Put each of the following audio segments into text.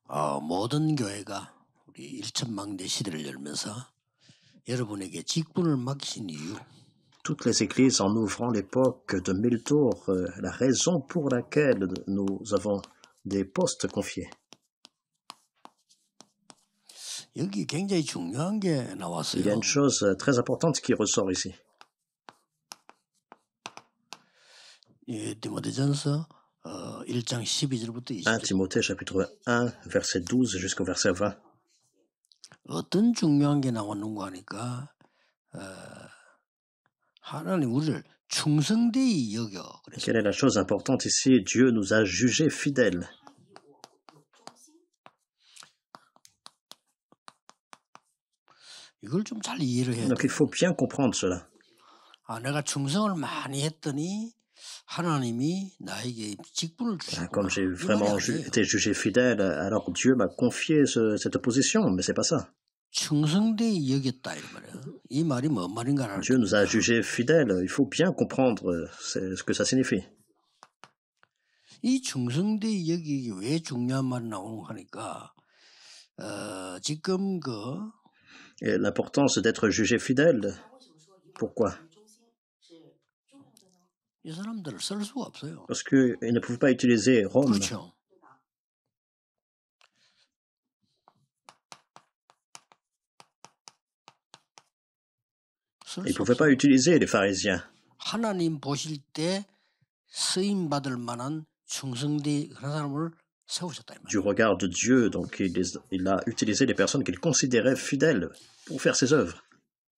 모든 교회가 우리 일천망대 시대를 열면서 여러분에게 직분을 맡기신 이유. Toutes les églises, en ouvrant l'époque de mille tours, la raison pour laquelle nous avons des postes confiés. 여기 굉장히 중요한 게 Il y a 나왔어요. une chose très importante qui ressort ici. 디모데전서 1장 12절부터 1 20절. Timothée chapitre 1, verset 12 jusqu'au verset 20. 어떤 중요한 게 나왔는가 하니까 하나님 우리를 충성되이 여겨. 그래서 Quelle est la chose importante ici? Dieu nous a jugés fidèles. 이걸 좀 잘 이해를 해야 Donc 돼. il faut bien comprendre cela. 내가 충성을 많이 했더니 하나님이 나에게 직분을 주셨구나. Comme j'ai 이 말이 vraiment 아니에요. été jugé fidèle, alors Dieu m'a confié cette position, mais c'est pas ça. 충성되이 여겼다 이 말이에요. 이 말이 뭔 말인가 알 Dieu nous a 겁니다. jugés fidèles. Il faut bien comprendre ce que ça signifie. 이 충성되이 여기기 왜 중요한 말이 나오는가 하니까 지금 Et l'importance d'être jugé fidèle, pourquoi? 이 사람들을 쓸 수가 없어요. Parce qu'ils ne pouvaient pas utiliser Rome. 그렇죠. 쓸 Ils ne 수 pouvaient pas 없어요. utiliser les pharisiens. 하나님 보실 때 쓰임 받을 만한 충성되 그런 사람을 세우셨다 이 말이에요. Du regard de Dieu, donc il a utilisé les personnes qu'il considérait fidèles pour faire ses œuvres.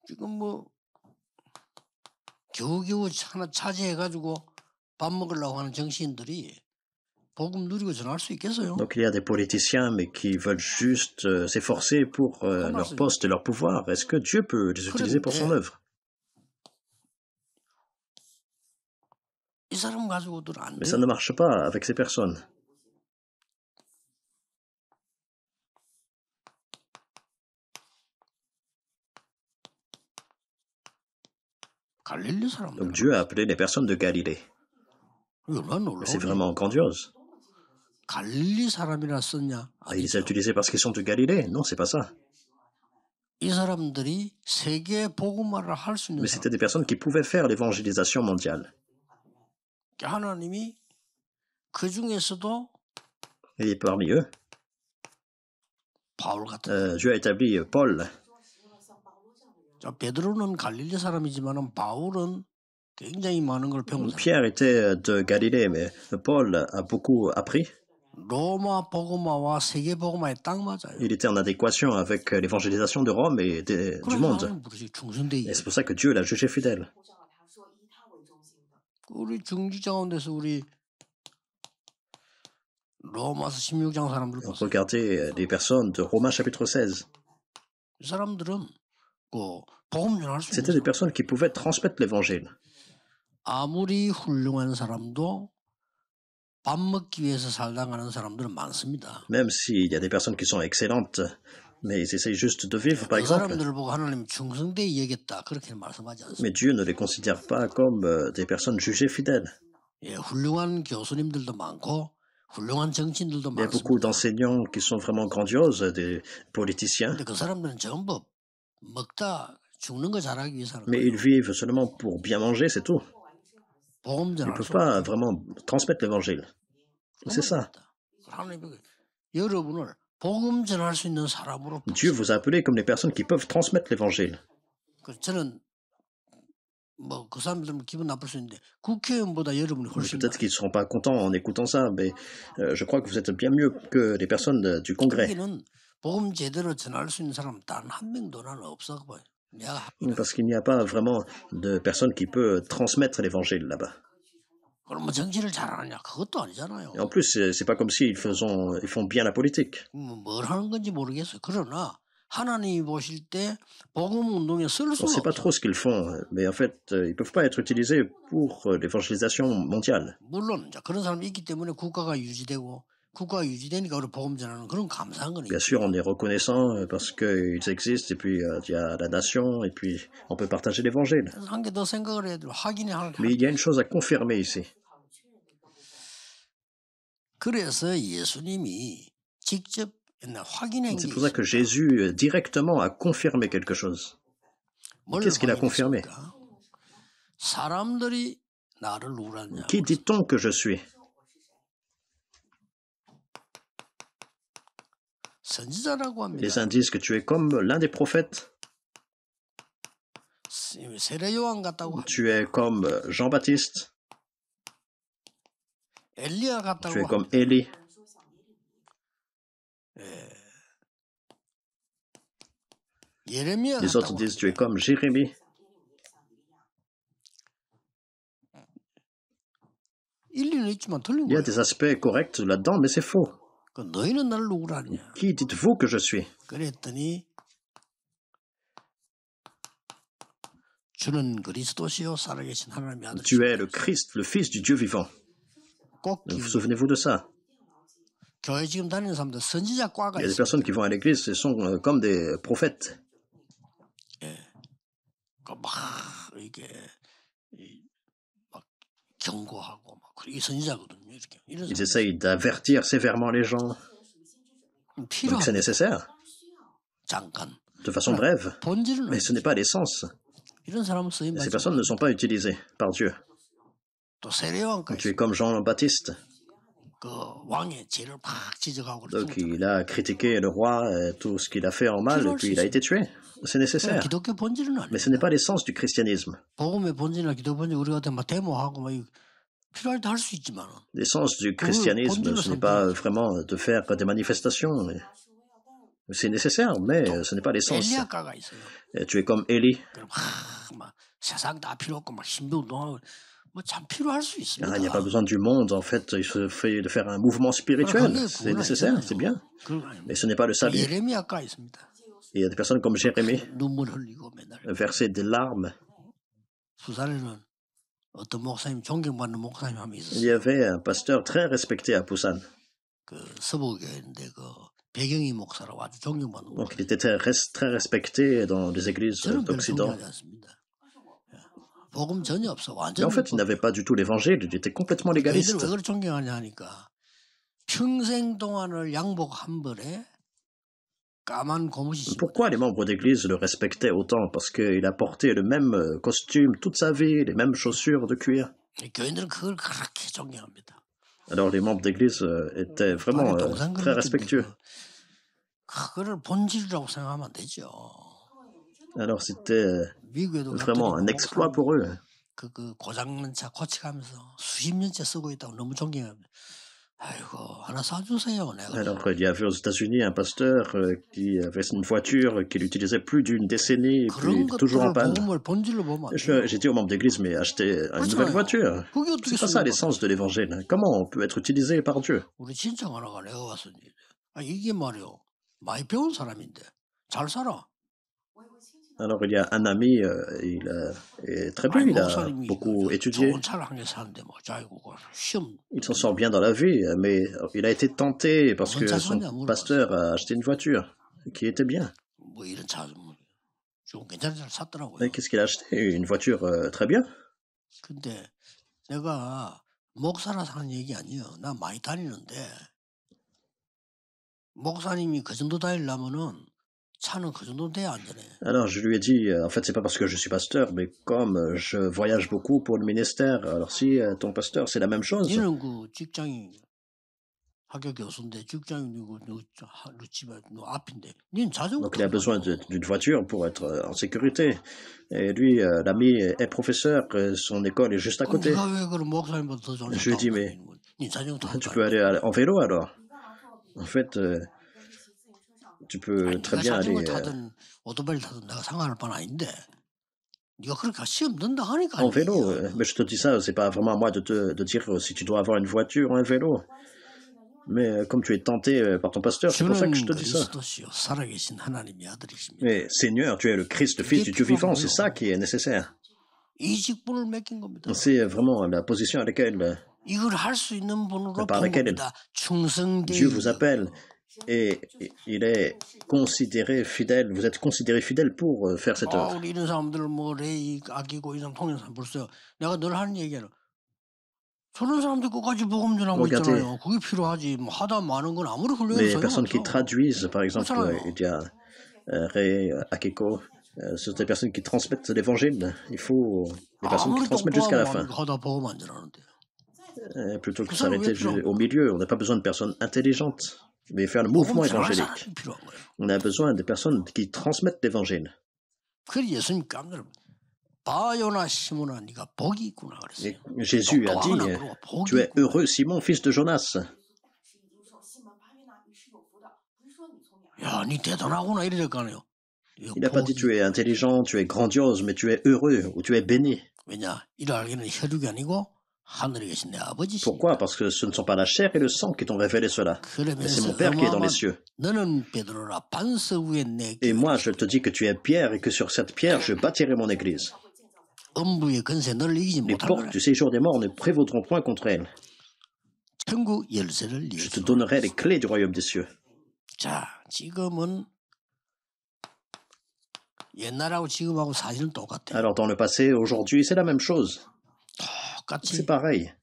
지금 겨우겨우 하나 차지해가지고 밥 먹으려고 하는 정치인들이 복음 누리고 전할 수 있겠어요? Donc il y a des politiciens, mais qui veulent juste s'efforcer pour leur poste et leur pouvoir. Est-ce que Dieu peut les utiliser pour son œuvre? 이 사람 가지고도 안 Mais ça 돼요. ne marche pas avec ces personnes. 갈릴리 사람들. Donc Dieu a appelé les personnes de Galilée. C'est vraiment grandiose. 갈릴리 사람이라 썼냐? Il les a utilisés parce qu'ils sont de Galilée? Non, c'est pas ça. 이 사람들이 세계 복음화를 할 수 있는 Mais c'était des personnes qui pouvaient faire l'évangélisation mondiale. 하나님이 그 중에서도 Et parmi eux, 바울 같은 Dieu a établi Paul. 베드로는 갈릴리 사람이지만 바울은 굉장히 많은 걸 배운 사람. Pierre était de Galilée, mais Paul a beaucoup appris. 로마 복음화와 세계 복음화에 딱 맞아요. Il était en adéquation avec l'évangélisation de Rome et du monde. Et c'est pour ça que Dieu l'a jugé fidèle. 우리 중지자 가운데서 우리 로마서 16장 사람들 보세요. Regardez les personnes de Romains chapitre 16. 이 사람들은 복음 전할 수 C'était 있는 des personnes qui pouvaient transmettre l'évangile. 아무리 훌륭한 사람도 밥 먹기 위해서 살다 가는 사람들은 많습니다. Même s'il y a des personnes qui sont excellentes, mais ils essayent juste de vivre, par 그 exemple. 사람들을 보고 하나님 충성되이 여겼다 그렇게 말씀하지 않습니다. Mais Dieu ne les considère pas comme des personnes jugées fidèles. 예, 훌륭한 교수님들도 많고 훌륭한 정치인들도 Il y a beaucoup 많습니다. d'enseignants qui sont vraiment grandioses, des politiciens, 근데 그 사람들은 전부 먹다 죽는 거 잘하기 위해서 하는 mais 거예요. ils vivent seulement pour bien manger, c'est tout. 복음 Ils ne 전할 peuvent 수 pas 없어요. vraiment transmettre l'évangile. C'est ça. 하나님이 여러분을 복음 전할 수 있는 사람으로 Dieu vous a appelé comme les personnes qui peuvent transmettre l'évangile. 저는 그 사람들은 기분 나쁠 수 있는데 국회의원보다 여러분이 훨씬 Peut-être qu'ils ne seront pas contents en écoutant ça, mais je crois que vous êtes bien mieux que les personnes du Congrès. 거기는 복음 제대로 전할 수 있는 사람 단 한 명도 나는 없어 보여. Parce qu'il n'y a pas vraiment de personne qui peut transmettre l'évangile là-bas. 그럼 뭐 정치를 잘하느냐? 그것도 아니잖아요. Et en plus, c'est pas comme s'ils font bien la politique. 뭘 하는 건지 모르겠어요. 그러나 하나님이 보실 때 복음 운동에 쓸 On ne 수가 sait pas 없어. trop ce qu'ils font, mais en fait, ils ne peuvent pas être utilisés pour l'évangélisation mondiale. 물론 이제 그런 사람이 있기 때문에 국가가 유지되고 국가가 유지되니까 우리 복음 전하는 그런 감사한 거니까. Bien sûr, on est reconnaissant parce qu'ils existent, et puis il y a la nation, et puis on peut partager l'évangile. 한 개 더 생각을 해야 돼. 확인이 할. Mais il y a une chose à confirmer ici. 그래서 예수님이 직접 확인한 C'est 게 pour ça que 있습니다. Jésus directement a confirmé quelque chose. 뭘 Qu'est-ce qu'il a confirmé? 확인했습니까? 사람들이 나를 누구라냐? Qui dit-on que je suis? 선지자라고 합니다. Les uns disent que tu es comme l'un des prophètes. 세례 요한 같다고 합니다. Tu es comme Jean-Baptiste. 엘리야 Tu 같다고 es comme 합니다. Élie. 예레미야 Les autres 같다고 disent tu es 합니다. comme Jérémie. 일리는 있지만 틀린 Il y a 거예요. des aspects corrects là-dedans, mais c'est faux. 그 너희는 나를 누구라냐? Qui dites-vous que je suis? 그랬더니 주는 그리스도시요 살아계신 하나님의 Tu es 아들이시다. le Christ, le Fils du Dieu vivant. 꼭 Vous souvenez-vous de ça? 교회 지금 다니는 사람들 선지자 과가 Il y a des 있습니다. personnes qui vont à l'église, ce sont comme des prophètes. 막 이게 막 경고하고 막 이 선지자거든요. 이렇게 이런 Ils 사람 essayent d'avertir sévèrement les gens. Donc c'est 필요합니다. nécessaire, 잠깐 de façon brève. 본질은 Mais ce n'est pas l'essence. 이런 사람은 쓰임 Ces 받지 personnes ne sont pas utilisées par Dieu. 또 세례요한까지 Tu es comme Jean-Baptiste. 그 왕의 죄를 막 지적하고 Donc 그랬잖아요. il a critiqué le roi, tout ce qu'il a fait en mal, et puis il a été tué. C'est nécessaire. 기독교 본질은 Mais ce 아니에요. n'est pas l'essence du christianisme. 복음의 본질이나 기독교 본질 우리 같은 막 데모하고 막 필요할 때 할 수 있지만 L'essence du christianisme, ce n'est pas vraiment de faire des manifestations. C'est nécessaire, mais ce n'est pas l'essence. 엘리야가가 있어요. Et tu es comme Élie. 그럼 막 세상 다 필요 없고 막 신비 운동하고 뭐 참 필요할 수 있습니다. Il n'y a pas besoin du monde, en fait. Il suffit de faire un mouvement spirituel. C'est nécessaire, c'est bien. Mais ce n'est pas le salut. 예레미야가 있습니다. Il y a des personnes comme Jérémie, 눈물 흘리고 맨날 verser des larmes. 부산에는 어떤 목사님 존경받는 목사님 한 명 Il 있었어요. y avait un pasteur très respecté à Busan. 그 서부교회인데 그 배경희 목사라고 아주 존경받는 Donc 목사. il était très respecté dans les églises 저는 별 d'Occident. 존경하지 않습니다. 복음 전혀 없어. Mais 완전 en fait, il n'avait pas du tout l'évangile, il était complètement légaliste. 왜 그걸 존경하냐 하니까 평생 동안을 양복 한 벌에 까만 고무신 Pourquoi les membres d'église le respectaient autant? Parce qu'il a porté le même costume toute sa vie, les mêmes chaussures de cuir. 교인들은 그걸 그렇게 존경합니다. Alors les membres d'église étaient vraiment très respectueux. 그거를 본질이라고 생각하면 안 되죠. Alors c'était 미국에도 vraiment un exploit pour eux. 그 고장난 차 고쳐가면서 수십 년째 쓰고 있다고 너무 존경합니다. 아이고 하나 사주세요. 내가. Alors il y avait aux États-Unis un pasteur qui avait une voiture qu'il utilisait plus d'une décennie et puis 그런 toujours en 것들을 panne. 복음을 본질로 보면 안 돼요. J'ai dit aux membres d'église, mais achetez une nouvelle voiture. 그게 어떻게 C'est pas ça 쓰는 l'essence de l'évangile. Comment on peut être utilisé par Dieu? 우리 친척 하나가 내가 와서 이게 말이요 많이 배운 사람인데 잘 살아. Alors il y a un ami, il est très bien, il a beaucoup étudié, 좋은 차를 한 개 사는데 뭐 자기고 시험 il s'en sort bien dans la vie, mais il a été tenté parce que Bonne son chasse, pasteur a acheté une voiture qui était bien. 뭐 이런 차 좀 괜찮은 차를 샀더라고요. Et qu'est-ce qu'il a acheté? Une voiture très bien. 근데 내가 목사라 사는 얘기 아니에요. 나 많이 다니는데 목사님이 그 정도 다니려면은 차는 그 정도 돼야 안전해. Alors je lui ai dit, en fait c'est pas parce que je suis pasteur, mais comme je voyage beaucoup pour le ministère, alors si ton pasteur c'est la même chose. 니는 그 직장이 학교 교수인데 직장이 너 집에 너 앞인데 니는 자전거. Donc il a besoin d'une voiture pour être en sécurité. Et lui, l'ami est professeur, son école est juste à côté. 네가 왜 그럼 목사님보다 더 좋은 Je lui ai dit, mais 니 자전거 타고 tu peux aller en vélo alors. En fait, tu peux très bien aller. 타든 오토바이 타든 내가 상관할 바는 아닌데 네가 그렇게 시험 든다 하니까. En vélo, mais je te dis ça, c'est pas vraiment à moi de dire si tu dois avoir une voiture ou un vélo. Mais comme tu es tenté par ton pasteur, c'est pour ça que je te dis ça. 살아계신 하나님의 아들이십니다. Mais Seigneur, tu es le Christ, le Fils du Dieu vivant, c'est ça qui est nécessaire. 이 직분을 맡긴 겁니다. C'est vraiment la position à laquelle 이걸 할 수 있는 분으로 par laquelle 봅니다. 충성되이. Dieu vous appelle. Et il est considéré fidèle, vous êtes considéré fidèle pour faire cette œuvre. 우리 이런 사람들 뭐 레이 아끼고 이런 통역사 벌써 내가 늘 하는 얘기는 저런 사람들 끝까지 복음 전하고 Regardez 있잖아요. 그게 필요하지. 뭐 하다 많은 건 아무리 훌륭해도 les personnes qui 소용없어. traduisent, par exemple, 그렇잖아요. il y a Ray Akiko, ce sont des personnes qui transmettent l'évangile. Il faut des personnes qui 아무리 transmettent jusqu'à la fin. 똑똑하면 하다 복음 안 전하는데. Plutôt que 그 사람 왜 s'arrêter 필요한 au 거야? milieu, on n'a pas besoin de personnes intelligentes, mais faire le 복음 mouvement 전하는 évangélique. 사람이 필요한 거예요. On a besoin de personnes qui transmettent l'évangile. 그래서 예수님 깜짝 바요나 시몬아 네가 복이 있구나 Et 그랬어요. Jésus a dit, 똑똑하나 그러고 복이 tu es 있구나. heureux, Simon, fils de Jonas. 야, 니 대단하구나 이럴 거 아니에요. Il n'a pas dit tu es intelligent, tu es grandiose, mais tu es heureux ou tu es béni. 왜냐? 이를 알기는 혈육이 아니고 하늘에 계신 내 아버지시니까. Pourquoi? Parce que ce ne sont pas la chair et le sang qui t'ont révélé cela, mais c'est mon Père qui est dans les cieux. 너는 베드로라 반석 위에 내 Et moi, je te dis que tu es Pierre et que sur cette pierre, je bâtirai mon église. 음부의 근세 너를 이기지 Les 못할 portes 거라. du séjour des morts ne prévaudront point contre elle. 천국 열쇠를 Je te 네게. donnerai les clés du royaume des cieux. 자, 지금은 옛날하고 지금하고 사실은 똑같아요. Alors, dans le passé, aujourd'hui, c'est la même chose. 똑같이 C'est pareil.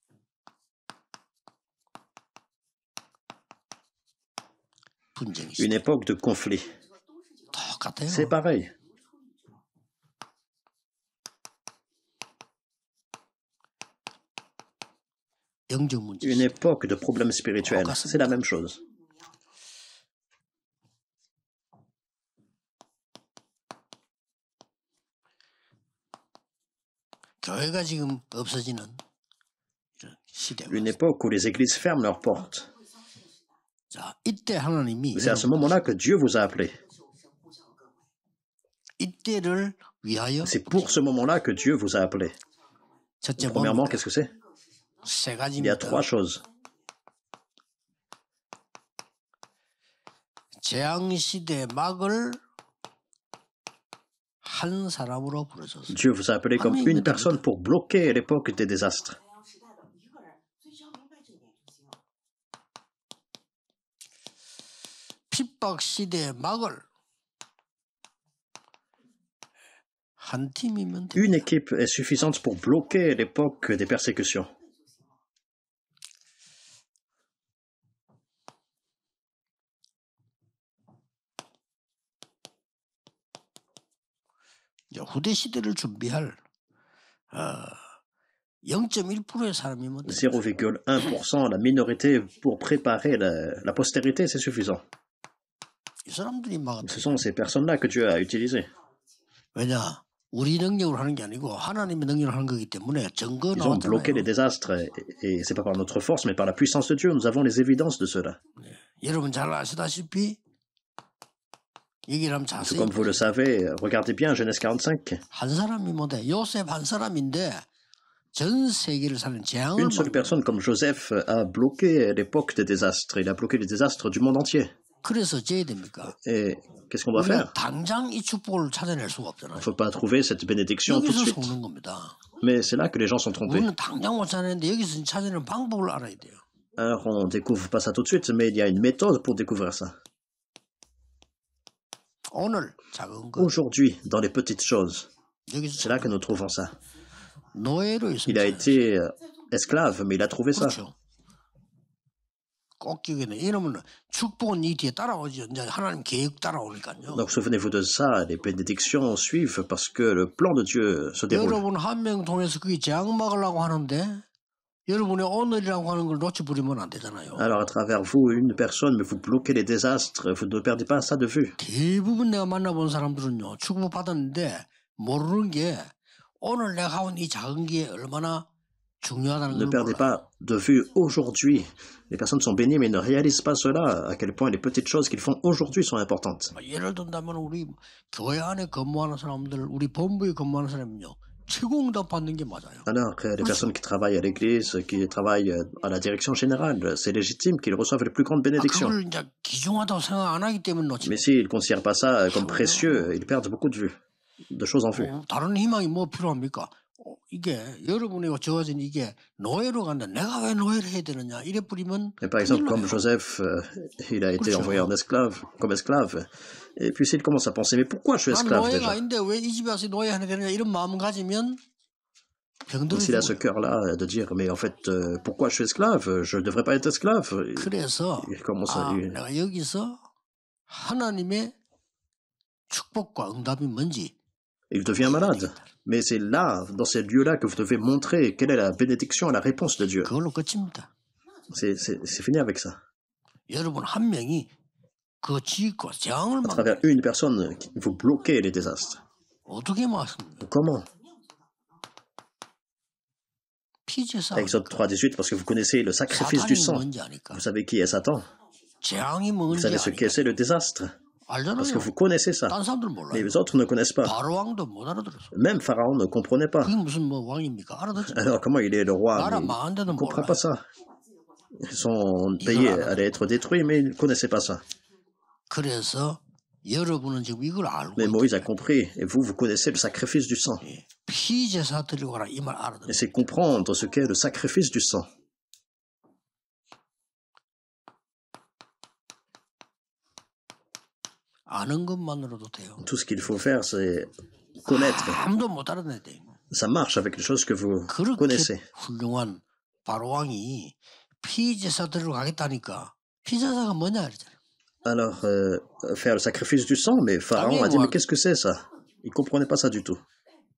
분쟁이 Une époque de conflit. 똑같아요. C'est pareil. 영적 문제. Une époque de problèmes spirituels. C'est la même chose. 교회가 지금 없어지는 이런 시대가. Une époque où les églises ferment leurs portes. 자, 이때 하나님이 C'est à ce moment-là que Dieu vous a appelé. 이때를 위하여 C'est pour ce moment-là que Dieu vous a appelé. 첫째 Premièrement, 뭡니까? qu'est-ce que c'est? 세 Il y a 가지입니다. trois choses. 재앙 시대 막을 한 사람으로 부르셨어요. Dieu vous a appelé comme une personne pour bloquer l'époque des désastres. 핍박 시대 막을 한 팀이면 돼. Une équipe est suffisante pour bloquer l'époque des persécutions. 이제 후대 시대를 준비할 0.1%의 사람이면 돼. 0,1%, la minorité pour préparer la postérité, c'est suffisant. 이 사람들이 막았다. Ce sont ces personnes-là que Dieu a utilisées. 왜냐? 우리 능력으로 하는 게 아니고 하나님의 능력으로 하는 거기 때문에 증거 Ils ont bloqué les 나왔잖아요. désastres et c'est pas par notre force, mais par la puissance de Dieu. Nous avons les évidences de cela. 여러분 잘 아시다시피 얘기를 하면 Tout 자세히 comme vous le savez, regardez bien Genèse 45. 한 사람이 못해. 요셉 한 사람인데 전 세계를 사는 재앙을 Une seule personne comme Joseph a bloqué l'époque des désastres. Il a bloqué les désastres du monde entier. 그래서 어째야 됩니까? Et qu'est-ce qu'on doit 우리가 faire? 당장 이 축복을 찾아낼 수가 Il 없잖아요. ne faut pas trouver cette bénédiction tout de 여기서 suite. 속는 겁니다. Mais c'est là que les gens sont trompés. 우리는 당장 못 찾아내는데 여기서 찾아내는 방법을 알아야 돼요. Alors on découvre pas ça tout de suite, mais il y a une méthode pour découvrir ça. 오늘 작은 거 Aujourd'hui, dans les petites choses, 여기서 c'est là que nous trouvons ça. 노예로 Il a 있습니다. été esclave, mais il a trouvé ça. 그렇죠. 꼭 기억해내. 이러면 축복은 이 뒤에 따라오죠. 이제 하나님 계획 따라오니까요. Donc souvenez-vous de ça, les bénédictions suivent parce que le plan de Dieu se déroule. 여러분 한 명 통해서 그게 재앙 막으려고 하는데 여러분의 오늘이라고 하는 걸 놓쳐버리면 안 되잖아요. Alors à travers vous, une personne, mais vous bloquez les désastres, vous ne perdez pas ça de vue. 대부분 내가 만나본 사람들은요. 축복 받았는데 모르는 게 오늘 내가 하는 이 작은 게 얼마나 중요하다는 Ne 걸 perdez 몰라요. pas de vue aujourd'hui. Les personnes sont bénies, mais ne réalisent pas cela, à quel point les petites choses qu'ils font aujourd'hui sont importantes. 예를 든다면 우리 교회 안에 근무하는 사람들, 우리 본부에 근무하는 사람은요. 최고 응답 받는 게 맞아요. Alors que les personnes qui travaillent à l'église, qui travaillent à la direction générale, c'est légitime qu'ils reçoivent les plus grandes bénédictions. 그걸 이제 귀중하다고 생각 안 하기 때문에 놓치는 Mais s'ils ne considèrent pas ça comme précieux, ils perdent beaucoup de vue, de choses en vue. 다른 희망이 뭐 필요합니까? 이게 여러분이 주어진 이게 노예로 간다. 내가 왜 노예를 해야 되느냐? 이래 뿌리면 Et par exemple, 큰일 comme 나요. Joseph, il a été envoyé en esclave, comme esclave. Et puis s'il commence à penser, mais pourquoi je suis 난 esclave 노예가 déjà? 아닌데 왜 이 집에 와서 노예 하나 되느냐? 이런 마음 가지면 병들어 S'il a ce 죽어요. cœur-là de dire, mais en fait, pourquoi je suis esclave? Je ne devrais pas être esclave. 그래서 Il commence à... 내가 여기서 하나님의 축복과 응답이 뭔지 Il devient malade. Mais c'est là, dans ces lieux-là, que vous devez montrer quelle est la bénédiction et la réponse de Dieu. 그걸로 끝입니다. C'est fini avec ça. 여러분 한 명이 그 지식과 재앙을 À 막 travers une personne, vous bloquez les désastres. 어떻게 막습니까? Comment? 피제사 Exode 3.18, parce que vous connaissez le sacrifice du 사탄이 sang. 뭔지 아니까 Vous savez qui est Satan. 재앙이 Vous 뭔지 savez ce 아니까 qu'est c'est le désastre. Parce que 알잖아요. vous connaissez ça. 딴 사람들 Mais 몰라요. les autres ne connaissent pas. 바로 왕도 못 알아들었어. Même Pharaon ne comprenait pas. 그게 무슨 뭐 왕입니까? 알아듣지. Alors comment il est le roi? 나라 Mais 망한 데도 il ne comprend 몰라요. pas ça. Son pays allait être détruit, mais il ne connaissait pas ça. 그래서 여러분은 지금 이걸 알고 Mais Moïse a 있다. compris, et vous connaissez le sacrifice du sang. 피제사 드리고 가라 이 말 Et 알아듣는. c'est comprendre ce qu'est le sacrifice du sang. 아는 것만으로도 돼요. Tout ce qu'il faut faire, c'est connaître. 아무도 못 알아내야 돼. Ça marche avec les choses que vous 그렇게 connaissez. 훌륭한 바로 왕이 피제사 드리러 가겠다니까 피제사가 뭐냐 그러잖아요. Alors, faire le sacrifice du sang, mais Pharaon a dit, mais qu'est-ce que c'est ça? Il ne comprenait pas ça du tout.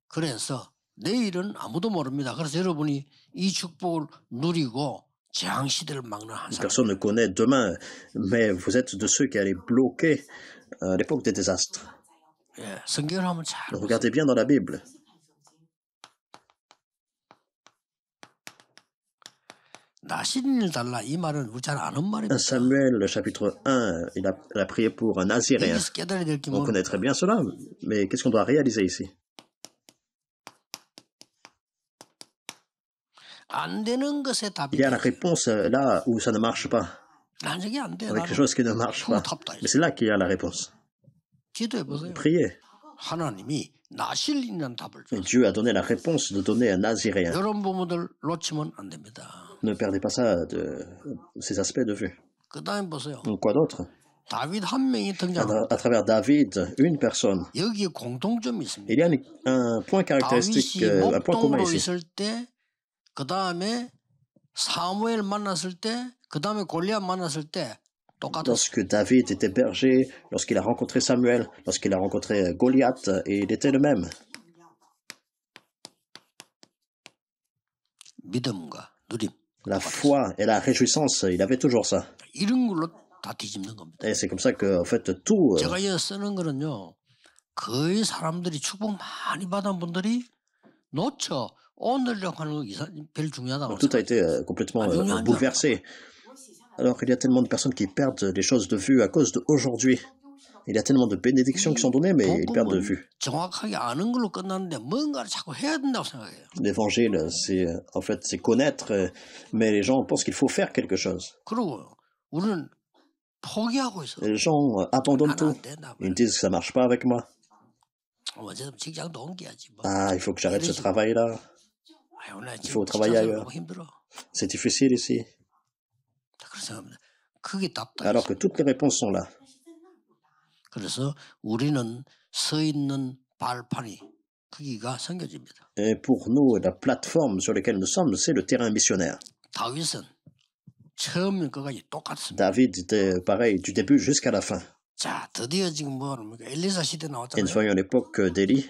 그래서 내일은 아무도 모릅니다. 그래서 여러분이 이 축복을 누리고 재앙 시대를 막는 한 사람. Personne ne connaît demain, mais vous êtes de ceux qui allaient bloquer l'époque des désastres. 예, 성경을 한번 잘 보세요. Regardez bien dans la Bible. 나시린을 달라 이 말은 우리 잘 아는 말입니다. Samuel, le chapitre 1, il a prié pour un Naziréen. 여기서 깨달아야 될 게 On 뭐 connaît très bien cela, mais qu'est-ce qu'on doit réaliser ici? 안 되는 것에 답이 Il y a la réponse là où ça ne marche pas, 난 저게 안 돼. avec les choses qui ne marchent pas. Mais c'est là qu'il y a la réponse. 기도해 보세요. Priez. 하나님이 나실린이라는 답을 줘. Et Dieu a donné la réponse de donner un Naziréen. 이런 부분들 놓치면 안 됩니다. Ne perdez pas ça ces aspects de vue. 그 다음에 보세요. Donc, quoi d'autre? 다윗 한 명이 등장합니다. À travers David, une personne. 여기에 공통점이 있습니다. Il y a un point caractéristique, 다윗이 un point commun 목동으로 ici. 있을 때, 그 다음에 사무엘 만났을 때, 그 다음에 골리앗 만났을 때 똑같았어요. Lorsque David était berger, lorsqu'il a rencontré Samuel, lorsqu'il a rencontré Goliath, et il était le même. 믿음과 누림. La foi et la réjouissance, il avait toujours ça. 이런 걸로 다 뒤집는 겁니다. Et c'est comme ça que, en fait, tout, 제가 이거 쓰는 거는요. 거의 사람들이 축복 많이 받은 분들이 놓쳐. 오늘이라고 하는 거 별 중요하다고 tout a été complètement bouleversé. Alors il y a tellement de personnes qui perdent les choses de vue à cause d'aujourd'hui. Il y a tellement de bénédictions qui sont données, mais ils perdent de vue. 정확하게 아는 걸로 끝났는데 뭔가를 자꾸 해야 된다고 생각해요. L'évangile, c'est en fait c'est connaître, mais les gens pensent qu'il faut faire quelque chose. 그리고 우리는 포기하고 있어. Les gens abandonnent tout. Ils disent que ça marche pas avec moi. 어쨌든 직장도 옮겨야지. 뭐. Ah, il faut que j'arrête ce travail-là. Il faut travailler ailleurs. C'est difficile ici. Alors que toutes les réponses sont là. 그래서 우리는 서 있는 발판이 거기가 선교지입니다. Et pour nous, la plateforme sur laquelle nous sommes, c'est le terrain missionnaire. 다윗은 처음부터 끝까지 똑같습니다. David était pareil du début jusqu'à la fin. 자, 드디어 지금 뭐합니까? 엘리사 시대 Et nous 나왔잖아요. voyons l'époque d'Élie.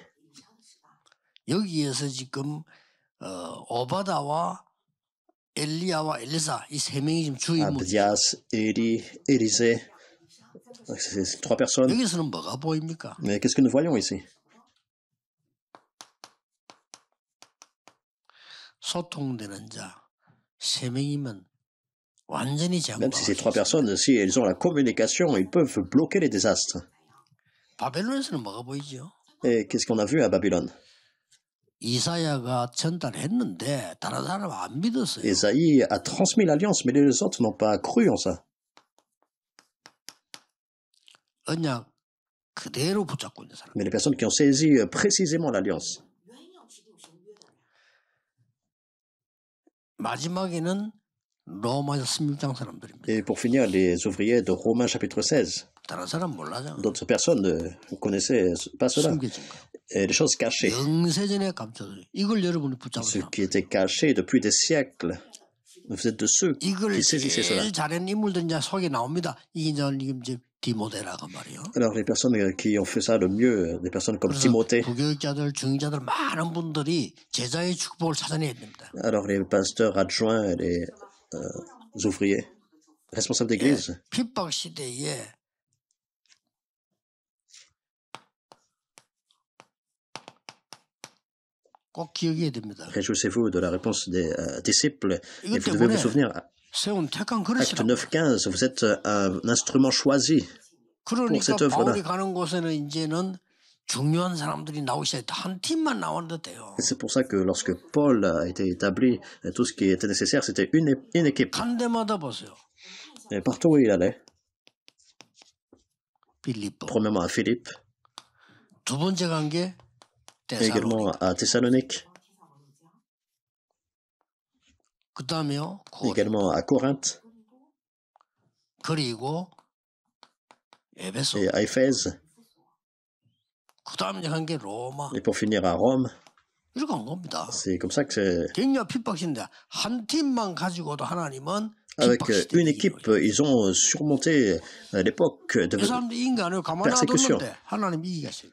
여기에서 지금 오바다와 엘리야와 엘리사 이 세 명이 지금 주인공. Abdias, Élie, Élisée. C'est trois personnes. 여기서는 뭐가 보입니까? Mais qu'est-ce que nous voyons ici? 소통되는 자 세 명이면 완전히 Même si ces trois personnes, si elles ont la communication, ils peuvent bloquer les désastres. 바벨론에서는 뭐가 보이죠? Et qu'est-ce qu'on a vu à Babylone? 이사야가 전달했는데 다른 사람 안 믿었어요. Ésaïe a transmis l'alliance, mais les autres n'ont pas cru en ça. 언약 그대로 붙잡고 있는 사람. Mais les personnes qui ont saisi précisément l'alliance. 마지막에는 로마서 16장 사람들입니다. Et pour finir, les ouvriers de Romains chapitre 16. 다른 사람 몰라요. D'autres personnes ne connaissaient pas cela. 숨겨진 거. Et les choses cachées. 영세전에 감춰져. 이걸 여러분이 Ce 붙잡으세요. qui était caché depuis des siècles. Vous êtes de ceux 이걸 qui saisissaient cela. 제일 잘하는 인물들 이제 속에 나옵니다. 이게 이제 디모데라고 말이요. Alors les personnes qui ont fait ça le mieux, des personnes comme 그래서 Timothée. 부교육자들, 중직자들 많은 분들이 제자의 축복을 찾아내야 됩니다. Alors les pasteurs adjoints et les ouvriers, responsables d'église. 핍박 시대에 꼭 기억해야 됩니다. Réjouissez-vous de la réponse des disciples. Et 이것 vous devez vous 때문에 souvenir, 세운 택한 acte 그릇이라고. 9-15, vous êtes un instrument choisi. 그러니까 cette œuvre-là. 바울이 가는 곳에는 이제는 중요한 사람들이 나오기 시작했다. 한 팀만 나왔는데 돼요. Et c'est pour ça que lorsque Paul a été établi, tout ce qui était nécessaire, c'était une équipe. 간 데마다 보세요. Et partout où il allait, 빌립보. premièrement à Philippe, 두 번째 간 게 et également 데살로니가. à Thessalonique, 그 다음에요. également à Corinthe 그리고 에베소. et à Éphèse, 그 다음에 간 게 로마. et pour finir à Rome. 이렇게 한 겁니다. C'est comme ça que c'est. 굉장히 핍박신데 한 팀만 가지고도 하나님은 Avec 핍박시대. une équipe, ils ont surmonté l'époque de. 이 사람들 인간을 가만히 persécution. 놔뒀는데 하나님 이기겠어요.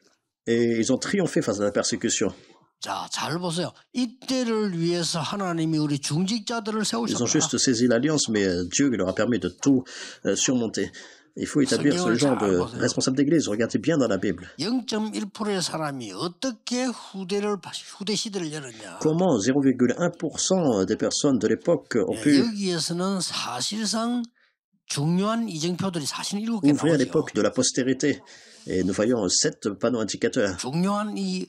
Et ils ont triomphé face à la persécution. 자, 잘 보세요. 이때를 위해서 하나님이 우리 중직자들을 Ils ont 세우셨다. juste saisi l'alliance, mais Dieu leur a permis de tout surmonter. Il faut établir ce genre de responsable d'église. Regardez bien dans la Bible. 0.1%의 사람이 어떻게 후대 시대를 열었냐. Comment 0,1% des personnes de l'époque ont pu 여기에서는 사실상 중요한 이정표들이 47개 ouvrir 나오죠. l'époque de la postérité. Et nous voyons 7 panneaux indicateurs. 중요한 이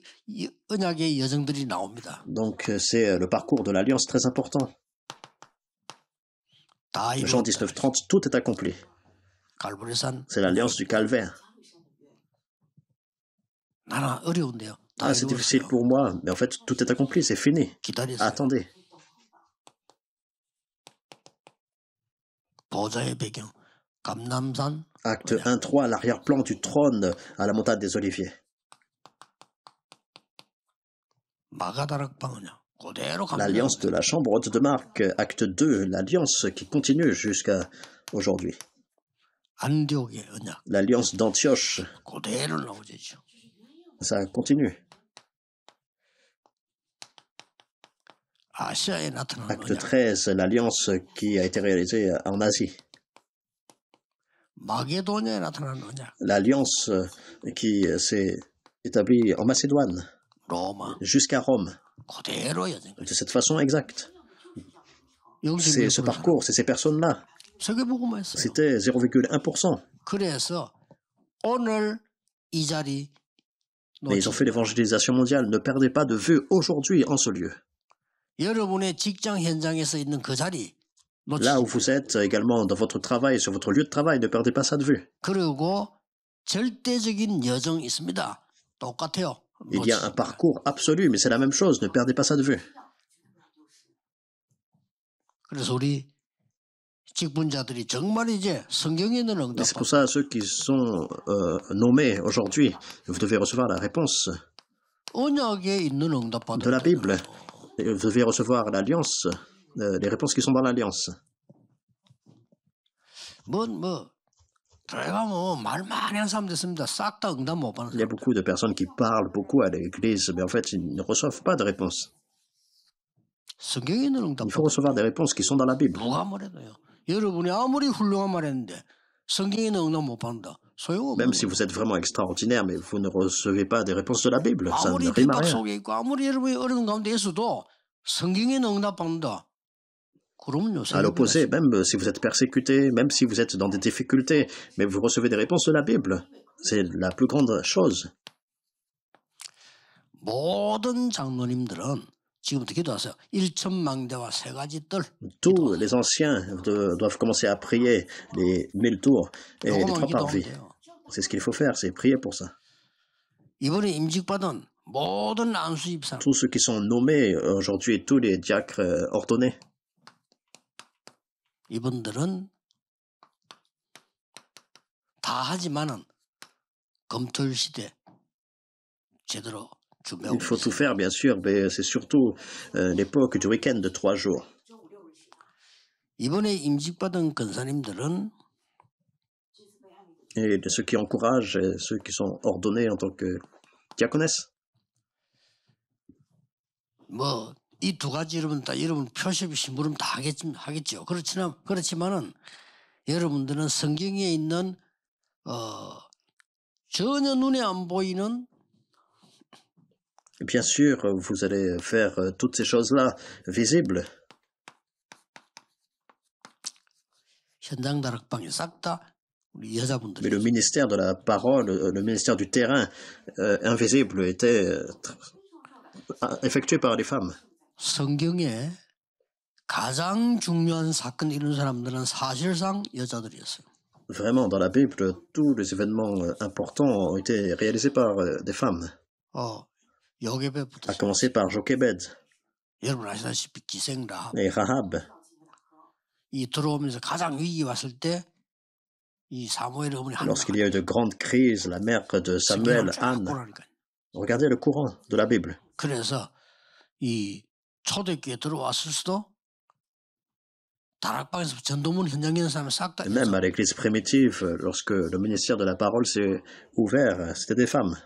언약의 여정들이 나옵니다. Donc c'est le parcours de l'alliance très important. 다 Jean 이루었다. 19:30, tout est accompli. 갈보리산. C'est l'alliance du calvaire. 나는 어려운데요. 다 Ah, c'est difficile 이루었어요. pour moi, mais en fait, tout est accompli, c'est fini. 기다렸어요. Attendez. 보좌의 배경. 감남산. Acte 1-3, l'arrière-plan du trône à la montagne des Oliviers. 마가다락방 언약. 그대로 L'alliance de la chambre haute de Marc. Acte 2, l'alliance qui continue jusqu'à aujourd'hui. 안디옥의 언약. L'alliance d'Antioche, 그대로 나오죠. ça continue. 아시아에 나타난 Acte 언약. 13, l'alliance qui a été réalisée en Asie. 마게도냐에 나타난 언약. L'alliance qui s'est établie en Macédoine 로마. jusqu'à Rome. 그대로 여정. De cette façon exacte. 여기 C'est ce parcours, c'est ces personnes-là. 세계복음화 했어요. C'était 0,1%. 그래서 오늘 이 자리 Mais ils ont fait l'évangélisation mondiale. Ne perdez pas de vue aujourd'hui en ce lieu. 여러분의 직장 현장에서 있는 그 자리 Là où vous êtes, également dans votre travail, sur votre lieu de travail, ne perdez pas ça de vue. 그리고 절대적인 여정이 있습니다. 똑같아요. Il y a un parcours absolu, mais c'est la même chose. Ne perdez pas ça de vue. 그래서 우리 직분자들이 정말 이제 성경에 있는 Et c'est 응답. pour ça, ceux qui sont nommés aujourd'hui, vous devez recevoir la réponse 언약에 있는 응답 de la 받은 Bible. Et vous devez recevoir l'alliance, les réponses qui sont dans l'alliance. 들어가면 말 많이 하는 사람들 있습니다. 싹 다 응답 못 받는 Il y a 사람. beaucoup de personnes qui parlent beaucoup à l'église, mais en fait, ils ne reçoivent pas de réponses. 성경에 있는 응답 Il faut 받은 recevoir des réponses qui sont dans la Bible. 누가 말해도요. 여러분이 아무리 훌륭한 말 했는데 성경에 있는 응답 못 받는다. 소용없는 Même si vous êtes vraiment extraordinaire, mais vous ne recevez pas des réponses de la Bible, ça ne 아무리 rime à 핍박 rien. 속에 있고 아무리 여러분이 어려운 가운데 있어도 성경에 있는 응답 받는다. 그러면요. À l'opposé, même si vous êtes persécuté, même si vous êtes dans des difficultés, mais vous recevez des réponses de la Bible, c'est la plus grande chose. 모든 장로님들은 지금부터 기도하세요. 1천망대와 세 가지 뜰. Tous les anciens doivent commencer à prier les 1000 tours et les 요거만 3 parvis. 기도하면 돼요. C'est ce qu'il faut faire, c'est prier pour ça. 이번에 임직받은 모든 안수입사 Tous ceux qui sont nommés aujourd'hui, tous les diacres ordonnés, 이분들은 다 다 하지만은 검토일 시대 제대로 준비하고 Il faut tout 있어요. faire, bien sûr, mais c'est surtout l'époque du week-end de 3 jours. 이번에 임직받은 권사님들은 Et de ceux qui encouragent, et ceux qui sont ordonnés en tant que diaconesses. 뭐 이 두 가지 여러분 표시비 심부름 다 하겠죠. 그렇지만은 여러분들은 성경에 있는 전혀 눈에 안 보이는 Bien sûr, vous allez faire toutes ces choses-là visibles. 현장 다락방에 싹 다 우리 여자분들이 Mais le ministère de la parole, le ministère du terrain invisible était effectué par les femmes. 성경에 가장 중요한 사건 이런 사람들은 사실상 여자들이었어요. Vraiment, dans la Bible, tous les événements importants ont été réalisés par des femmes. 요게벳부터 À commencer par Jochebed 여러분 아시다시피 기생 라합 et Rahab. 이 들어오면서 가장 위기 왔을 때 이 사무엘 어머니 한나 Lorsqu'il y a eu de grandes crises, la mère de Samuel, Anne, regardez le courant de la Bible. 그래서 이 초대교회 들어왔을 수도 다락방에서 전도문 현장에 있는 사람이 싹 다 Même à l'église primitive, lorsque le ministère de la parole s'est ouvert, c'était des femmes.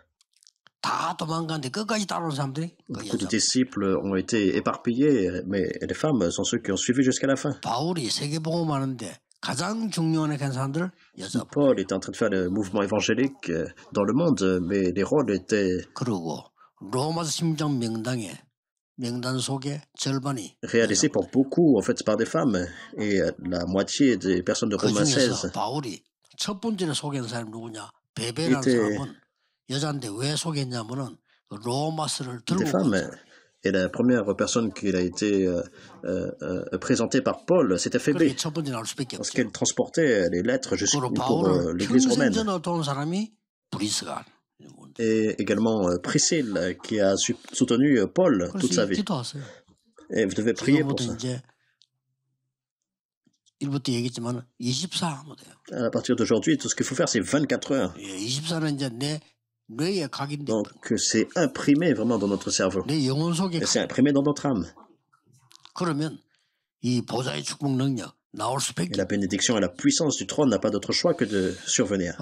다 도망갔는데 끝까지 따라온 사람들이 Beaucoup de disciples ont été éparpillés, mais les femmes sont ceux qui ont suivi jusqu'à la fin. 바울이 세계복음하는데 가장 중요한 사람들 여자. Paul était en train de faire le mouvement évangélique dans le monde, mais les rôles étaient 그리고 로마서 심장 명단 속에 절반이 réalisés pour beaucoup, en fait, par des femmes, et la moitié des personnes de Romains 16 바울이 첫 번째로 소개한 사람이 누구냐? 베베라는 사람은 여자인데 왜 소개했냐면은 로마서를 들고 des femmes. Et la première personne qui a été présentée par Paul, c'était Phébé, parce qu'elle transportait les lettres jusqu'au pour l'église romaine. Et également Priscille, qui a soutenu Paul toute sa vie. Et vous devez prier pour ça. À partir d'aujourd'hui, tout ce qu'il faut faire, c'est 24 heures. Donc, c'est imprimé vraiment dans notre cerveau. Et c'est imprimé dans notre âme. Et la bénédiction et la puissance du trône n'a pas d'autre choix que de survenir.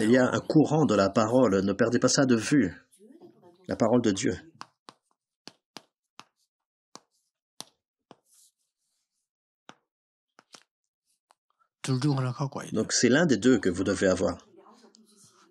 Il y a un courant de la parole, ne perdez pas ça de vue. La parole de Dieu. Donc c'est l'un des deux que vous devez avoir.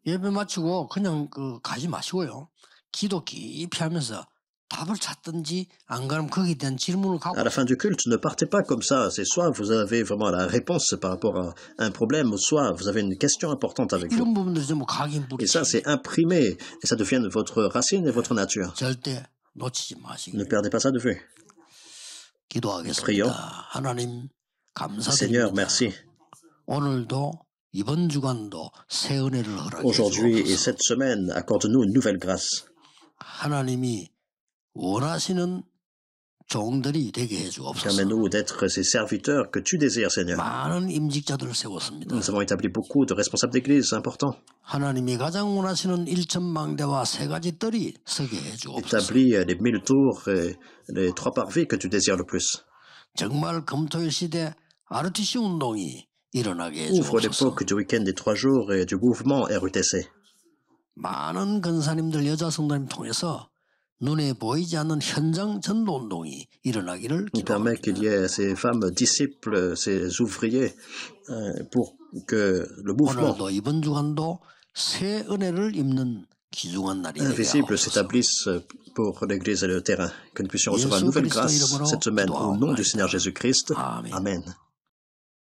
예배 마치고 그냥 가지 마시고요. 기도 깊이 하면서 답을 찾든지 안 그러면 거기에 대한 질문을 갖고. À la fin du culte, ne partez pas comme ça. C'est soit vous avez vraiment la réponse par rapport à un problème, ou soit vous avez une question importante avec vous. 이런 부분들이 전부 각인 Et ça, c'est imprimé, et ça devient votre racine et votre nature. 절대 놓치지 마시고. Ne perdez pas ça de vue. 기도하겠습니다. Prions. 하나님 감사드립니다. Seigneur, merci. 오늘도 이번 주간도 새 은혜를 허락해 Aujourd'hui et 주옵소서. cette semaine, accorde-nous une nouvelle grâce. 하나님이 원하시는 종들이 되게 해 주옵소서. Permets-nous d'être ces serviteurs que tu désires, Seigneur. 많은 임직자들을 세웠습니다. Nous avons établi beaucoup de responsables d'église importants. 하나님이 가장 원하시는 1천망대와 세 가지 뜰이 서게 해 주옵소서. Établis les 1000 tours et les 3 parvis que tu désires le plus. 정말 금토일 시대 RTC 운동이 일어나게 해 Ouvre 주옵소서. l'époque du week-end des 3 jours et du mouvement RUTC. 많은 권사님들 여자 성도님 통해서 눈에 보이지 않는 현장 전도 운동이 일어나기를 Il permet qu'il y ait ces femmes disciples, ces ouvriers, pour que le mouvement 오늘도 이번 주간도 새 은혜를 입는 귀중한 날이 되게 invisible 하옵소서. s'établisse pour l'Église et le terrain. Que nous puissions recevoir une nouvelle grâce cette semaine au nom du Seigneur Jésus-Christ. Amen. Amen.